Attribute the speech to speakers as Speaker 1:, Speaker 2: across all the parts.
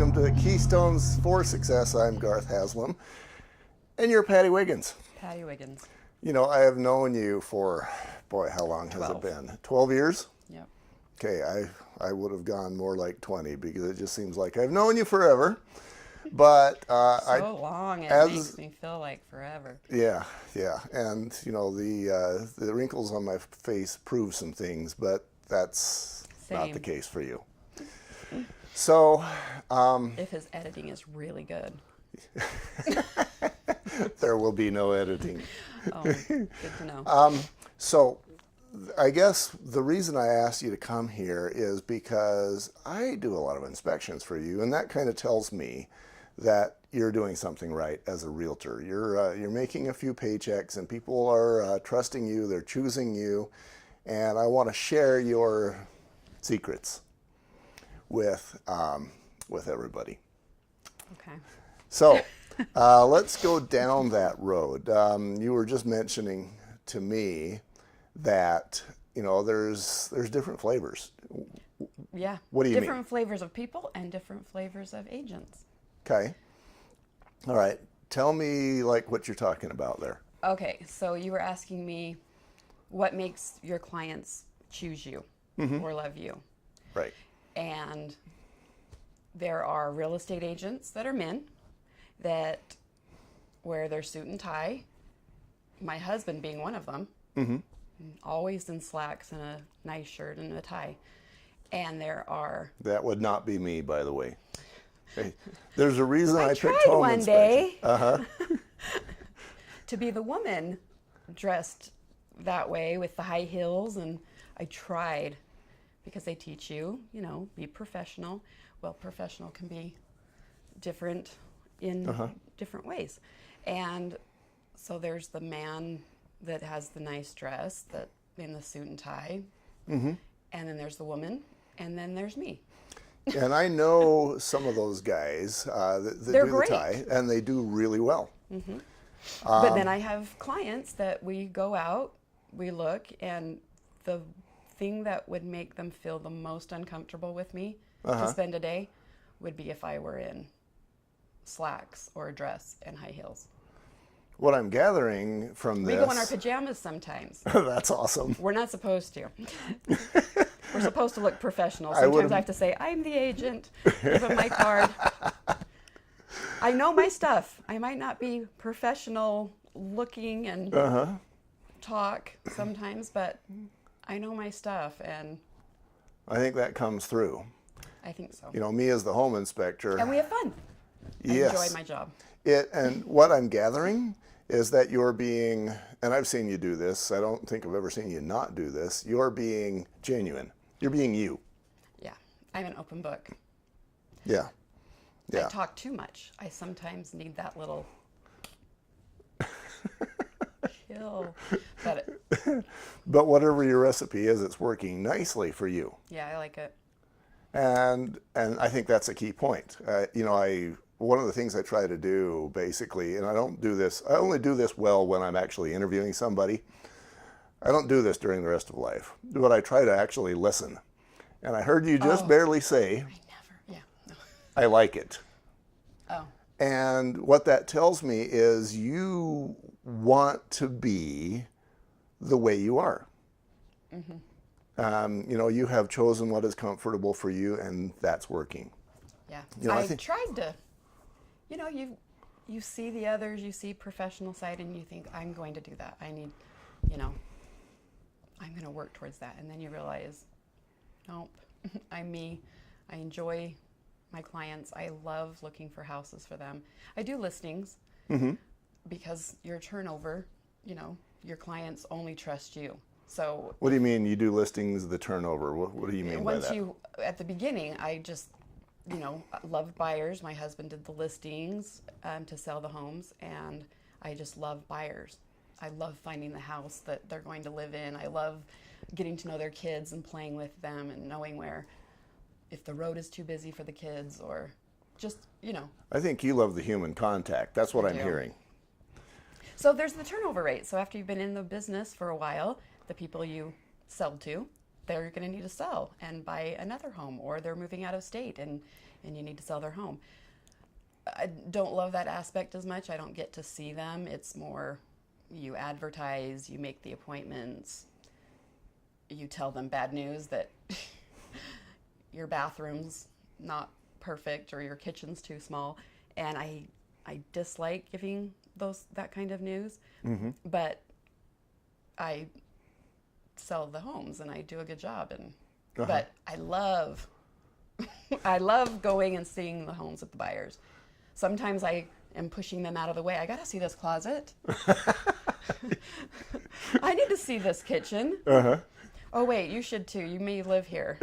Speaker 1: welcome to Keystones for Success. I'm Garth Haslam, and you're Patty Wiggins.
Speaker 2: Patty Wiggins.
Speaker 1: You know, I have known you for, boy, how long has it
Speaker 2: 12.
Speaker 1: been? 12 years?
Speaker 2: Yep.
Speaker 1: Okay, I would have gone more like 20 because it just seems like I've known you forever. But
Speaker 2: So long, it makes me feel like forever.
Speaker 1: Yeah, and you know the wrinkles on my face prove some things, but that's not the case for you. So,
Speaker 2: if his editing is really good,
Speaker 1: there will be no editing.
Speaker 2: Oh, good to know.
Speaker 1: So, I guess the reason I asked you to come here is because I do a lot of inspections for you, and that kind of tells me that you're doing something right as a realtor. You're making a few paychecks, and people are trusting you. They're choosing you, and I want to share your secrets with everybody.
Speaker 2: Okay.
Speaker 1: So let's go down that road. You were just mentioning to me that there's different flavors.
Speaker 2: Yeah.
Speaker 1: What do you mean?
Speaker 2: Different flavors of people and different flavors of agents.
Speaker 1: Okay. All right. Tell me what you're talking about there.
Speaker 2: Okay. So you were asking me what makes your clients choose you or love you.
Speaker 1: Right.
Speaker 2: And there are real estate agents that are men that wear their suit and tie. My husband being one of them. Always in slacks and a nice shirt and a tie. And there are...
Speaker 1: That would not be me, by the way. Hey, there's a reason I picked
Speaker 2: tried
Speaker 1: home
Speaker 2: one
Speaker 1: inspection.
Speaker 2: day to be the woman dressed that way with the high heels, and I tried because they teach you, be professional. Well, professional can be different in different ways. And so there's the man that has the nice dress that in the suit and tie, and then there's the woman, and then there's me.
Speaker 1: And I know some of those guys that
Speaker 2: They're
Speaker 1: do
Speaker 2: great.
Speaker 1: the tie, and they do really well.
Speaker 2: But then I have clients that we go out, we look, and the thing that would make them feel the most uncomfortable with me to spend a day would be if I were in slacks or a dress and high heels.
Speaker 1: What I'm gathering from this...
Speaker 2: We go in our pajamas sometimes.
Speaker 1: That's awesome.
Speaker 2: We're not supposed to. We're supposed to look professional. Sometimes I have to say, I'm the agent. Give him my card. I know my stuff. I might not be professional looking and talk sometimes, but I know my stuff, and
Speaker 1: I think that comes through.
Speaker 2: I think so.
Speaker 1: Me as the home inspector.
Speaker 2: And we have fun.
Speaker 1: Yes.
Speaker 2: I enjoy my job.
Speaker 1: And what I'm gathering is that you're being, and I've seen you do this, I don't think I've ever seen you not do this, you're being genuine. You're being you.
Speaker 2: Yeah. I'm an open book.
Speaker 1: Yeah.
Speaker 2: I talk too much. I sometimes need that little chill.
Speaker 1: But whatever your recipe is, it's working nicely for you.
Speaker 2: Yeah, I like it.
Speaker 1: And I think that's a key point. One of the things I try to do basically, and I only do this well when I'm actually interviewing somebody. I don't do this during the rest of life, but I try to actually listen. And I heard you just barely say, I like it.
Speaker 2: Oh.
Speaker 1: And what that tells me is you want to be the way you are. You have chosen what is comfortable for you, and that's working.
Speaker 2: Yeah. I tried to, you see the others, you see professional side, and you think, I'm going to do that. I need, I'm going to work towards that. And then you realize, nope, I'm me. I enjoy my clients. I love looking for houses for them. I do listings because your turnover, your clients only trust you. So
Speaker 1: what do you mean you do listings, the turnover? What do you mean by that?
Speaker 2: At the beginning, I just, loved buyers. My husband did the listings to sell the homes, and I just love buyers. I love finding the house that they're going to live in. I love getting to know their kids and playing with them and knowing if the road is too busy for the kids or just,
Speaker 1: I think you love the human contact. That's what I'm hearing.
Speaker 2: So there's the turnover rate. So after you've been in the business for a while, the people you sell to they're going to need to sell and buy another home, or they're moving out of state and you need to sell their home. I don't love that aspect as much. I don't get to see them. It's more you advertise, you make the appointments, you tell them bad news that your bathroom's not perfect or your kitchen's too small. And I dislike giving that kind of news, but I sell the homes and I do a good job. And but I love I love going and seeing the homes with the buyers. Sometimes I am pushing them out of the way. I got to see this closet. I need to see this kitchen. Oh wait, you should too. You may live here.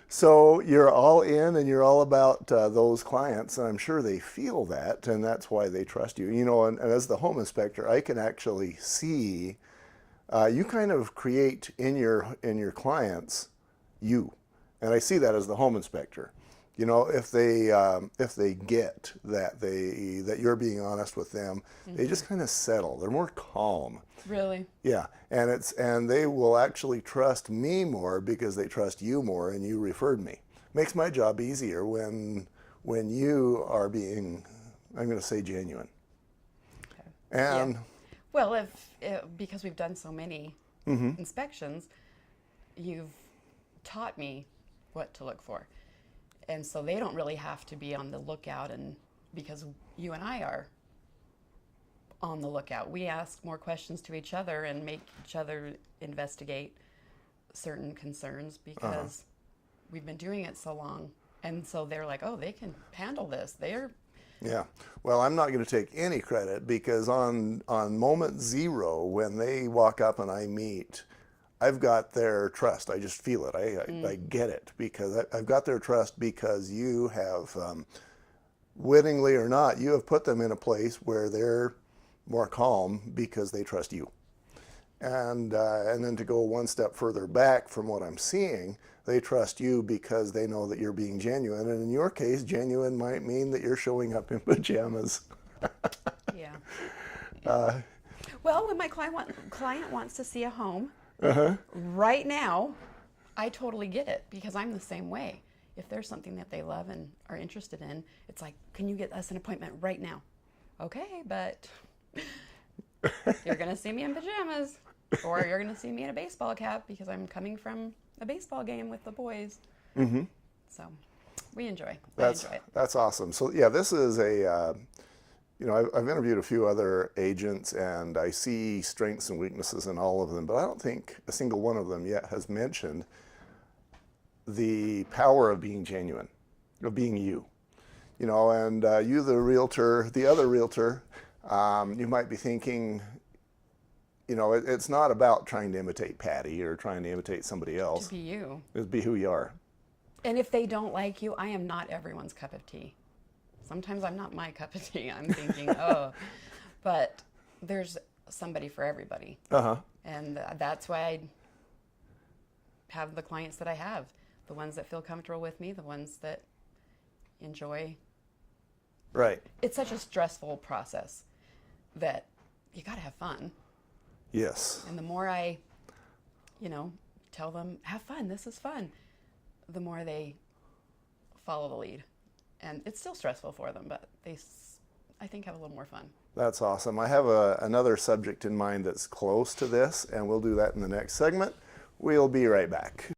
Speaker 1: So you're all in and you're all about those clients, and I'm sure they feel that, and that's why they trust you. You know, and as the home inspector, I can actually see you kind of create in your clients you, and I see that as the home inspector. You know, if they get that you're being honest with them, they just kind of settle. They're more calm.
Speaker 2: Really?
Speaker 1: Yeah, and they will actually trust me more because they trust you more, and you referred me. Makes my job easier when you are being, I'm going to say, genuine.
Speaker 2: Okay.
Speaker 1: And
Speaker 2: yeah. Well, because we've done so many inspections, you've taught me what to look for. And so they don't really have to be on the lookout, and because you and I are on the lookout, we ask more questions to each other and make each other investigate certain concerns because we've been doing it so long. And so they're like, oh, they can handle this.
Speaker 1: Yeah. Well, I'm not going to take any credit because on moment zero, when they walk up and I meet, I've got their trust. I just feel it. I get it because I've got their trust because you have, wittingly or not, you have put them in a place where they're more calm because they trust you. And then to go one step further back from what I'm seeing, they trust you because they know that you're being genuine. And in your case, genuine might mean that you're showing up in pajamas.
Speaker 2: Yeah. Well, when my client wants to see a home, right now, I totally get it because I'm the same way. If there's something that they love and are interested in, it's like, can you get us an appointment right now? Okay, but you're going to see me in pajamas, or you're going to see me in a baseball cap because I'm coming from a baseball game with the boys. So we enjoy. I enjoy it.
Speaker 1: That's awesome. So yeah, this is a, I've interviewed a few other agents and I see strengths and weaknesses in all of them, but I don't think a single one of them yet has mentioned the power of being genuine, of being you. You know, and you, the other realtor, you might be thinking, it's not about trying to imitate Patty or trying to imitate somebody else.
Speaker 2: To be you.
Speaker 1: It's be who you are.
Speaker 2: And if they don't like you, I am not everyone's cup of tea. Sometimes I'm not my cup of tea. I'm thinking, oh, but there's somebody for everybody. And that's why I have the clients that I have. The ones that feel comfortable with me, the ones that enjoy.
Speaker 1: Right.
Speaker 2: It's such a stressful process that you got to have fun.
Speaker 1: Yes.
Speaker 2: And the more I, tell them, have fun, this is fun, the more they follow the lead. And it's still stressful for them, but they, I think, have a little more fun.
Speaker 1: That's awesome. I have another subject in mind that's close to this, and we'll do that in the next segment. We'll be right back.